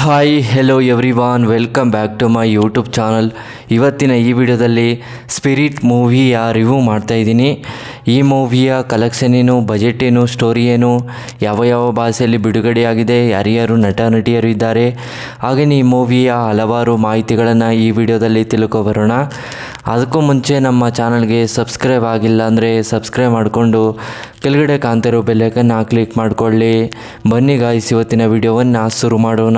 Hi hello everyone, welcome back to my YouTube channel. ಇವತ್ತಿನ ಈ ವಿಡಿಯೋದಲ್ಲಿ ಸ್ಪಿರಿಟ್ ಮೂವಿಯ ರಿವ್ಯೂ ಮಾಡ್ತಾಯಿದ್ದೀನಿ. ಈ ಮೂವಿಯ ಕಲೆಕ್ಷನ್ ಏನು, ಬಜೆಟ್ ಏನು, ಸ್ಟೋರಿ ಏನು, ಯಾವ ಯಾವ ಭಾಷೆಯಲ್ಲಿ ಬಿಡುಗಡೆಯಾಗಿದೆ, ಯಾರ್ಯಾರು ನಟ ನಟಿಯರು ಇದ್ದಾರೆ, ಹಾಗೆಯೇ ಈ ಮೂವಿಯ ಹಲವಾರು ಮಾಹಿತಿಗಳನ್ನು ಈ ವಿಡಿಯೋದಲ್ಲಿ ತಿಳ್ಕೊಬರೋಣ. ಅದಕ್ಕೂ ಮುಂಚೆ ನಮ್ಮ ಚಾನಲ್ಗೆ ಸಬ್ಸ್ಕ್ರೈಬ್ ಆಗಿಲ್ಲ ಅಂದರೆ ಸಬ್ಸ್ಕ್ರೈಬ್ ಮಾಡಿಕೊಂಡು ಕೆಳಗಡೆ ಕಾಣ್ತಿರೋ ಬೆಲ್ಲೈಕನ್ನ ಕ್ಲಿಕ್ ಮಾಡಿಕೊಳ್ಳಿ. ಬನ್ನಿ ಗಾಯ್ಸ್, ಇವತ್ತಿನ ವಿಡಿಯೋವನ್ನು ಶುರು ಮಾಡೋಣ.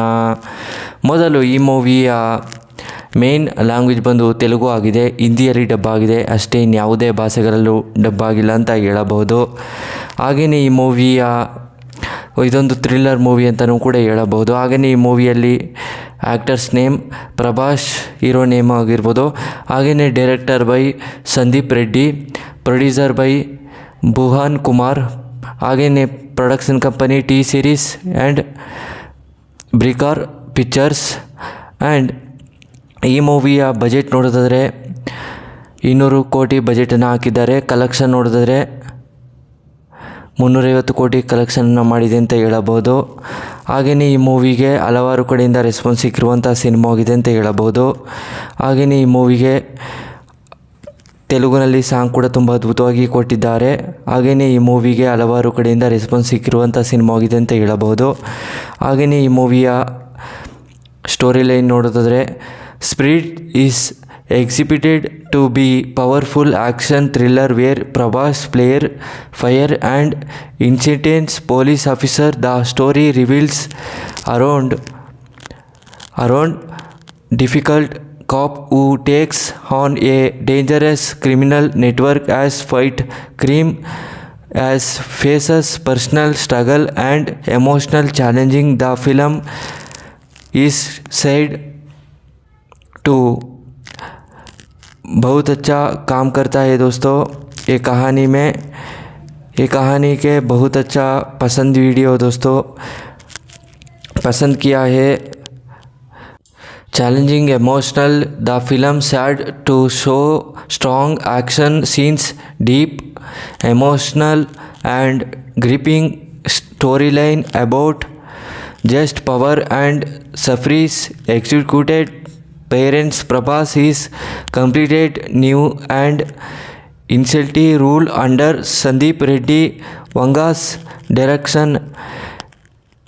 ಮೊದಲು ಈ ಮೂವಿಯ ಮೇನ್ ಲ್ಯಾಂಗ್ವೇಜ್ ಬಂದು ತೆಲುಗು ಆಗಿದೆ, ಹಿಂದಿಯಲ್ಲಿ ಡಬ್ ಆಗಿದೆ ಅಷ್ಟೇ, ಇನ್ಯಾವುದೇ ಭಾಷೆಗಳಲ್ಲೂ ಡಬ್ ಆಗಿಲ್ಲ ಅಂತ ಹೇಳಬಹುದು. ಹಾಗೆಯೇ ಈ ಮೂವಿಯ ಇದೊಂದು ಥ್ರಿಲ್ಲರ್ ಮೂವಿ ಅಂತಲೂ ಕೂಡ ಹೇಳಬಹುದು. ಹಾಗೆಯೇ ಈ ಮೂವಿಯಲ್ಲಿ actors name Prabhas, hero name ಆಗಿರ್ಬೋದು. ಹಾಗೆಯೇ director by Sandeep Reddy, producer by Bhuvan Kumar. ಹಾಗೆಯೇ production company T Series and ಬ್ರಿಕಾರ್ ಪಿಕ್ಚರ್ಸ್. ಆ್ಯಂಡ್ ಈ ಮೂವಿಯ ಬಜೆಟ್ ನೋಡೋದಾದರೆ 200 ಕೋಟಿ ಬಜೆಟನ್ನು ಹಾಕಿದ್ದಾರೆ. ಕಲೆಕ್ಷನ್ ನೋಡೋದಾದರೆ 350 ಕೋಟಿ ಕಲೆಕ್ಷನನ್ನು ಮಾಡಿದೆ ಅಂತ ಹೇಳಬಹುದು. ಹಾಗೆಯೇ ಈ ಮೂವಿಗೆ ಹಲವಾರು ಕಡೆಯಿಂದ ರೆಸ್ಪಾನ್ಸ್ ಸಿಕ್ಕಿರುವಂಥ ಸಿನಿಮಾ ಆಗಿದೆ ಅಂತ ಹೇಳಬಹುದು. ಹಾಗೆಯೇ ಈ ಮೂವಿಗೆ ತೆಲುಗಿನಲ್ಲಿ ಸಾಂಗ್ ಕೂಡ ತುಂಬ ಅದ್ಭುತವಾಗಿ ಕೊಟ್ಟಿದ್ದಾರೆ. ಹಾಗೆಯೇ ಈ ಮೂವಿಗೆ ಹಲವಾರು ಕಡೆಯಿಂದ ರೆಸ್ಪಾನ್ಸ್ ಸಿಕ್ಕಿರುವಂಥ ಸಿನಿಮಾ ಆಗಿದೆ ಅಂತ ಹೇಳಬಹುದು. ಹಾಗೆಯೇ ಈ ಮೂವಿಯ ಸ್ಟೋರಿ ಲೈನ್ ನೋಡೋದಾದರೆ, spirit is exhibited to be powerful action thriller where Prabhas plays fire and intense police officer. The story reveals around difficult cop who takes on a dangerous criminal network as fight crime, as faces personal struggle and emotional challenging. The film is said to बहुत अच्छा काम करता है दोस्तों. ये कहानी के बहुत अच्छा पसंद वीडियो दोस्तों पसंद किया है. Challenging emotional, the film said to show strong action scenes, deep emotional and gripping storyline about just power and suffering executed parents. Prabhas is completed new and insulting role under Sandeep Reddy Vanga's direction.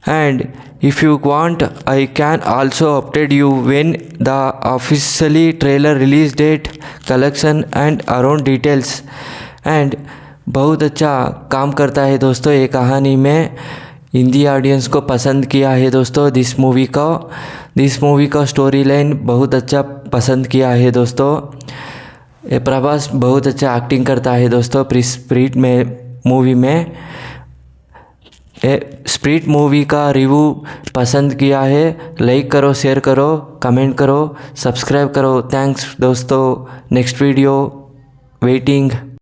And if you want, I can also update you when the officially trailer release date, collection and around details. And बहुत अच्छा काम करता है दोस्तों ये कहानी में. Hindi audience को पसंद किया है दोस्तों दिस मूवी का स्टोरी लाइन बहुत अच्छा पसंद किया है दोस्तों. ये प्रभास बहुत अच्छा एक्टिंग करता है दोस्तों स्पिरिट मूवी में. स्पिरिट मूवी का रिव्यू पसंद किया है, लाइक करो, शेयर करो, कमेंट करो, सब्सक्राइब करो. थैंक्स दोस्तों. Next video waiting.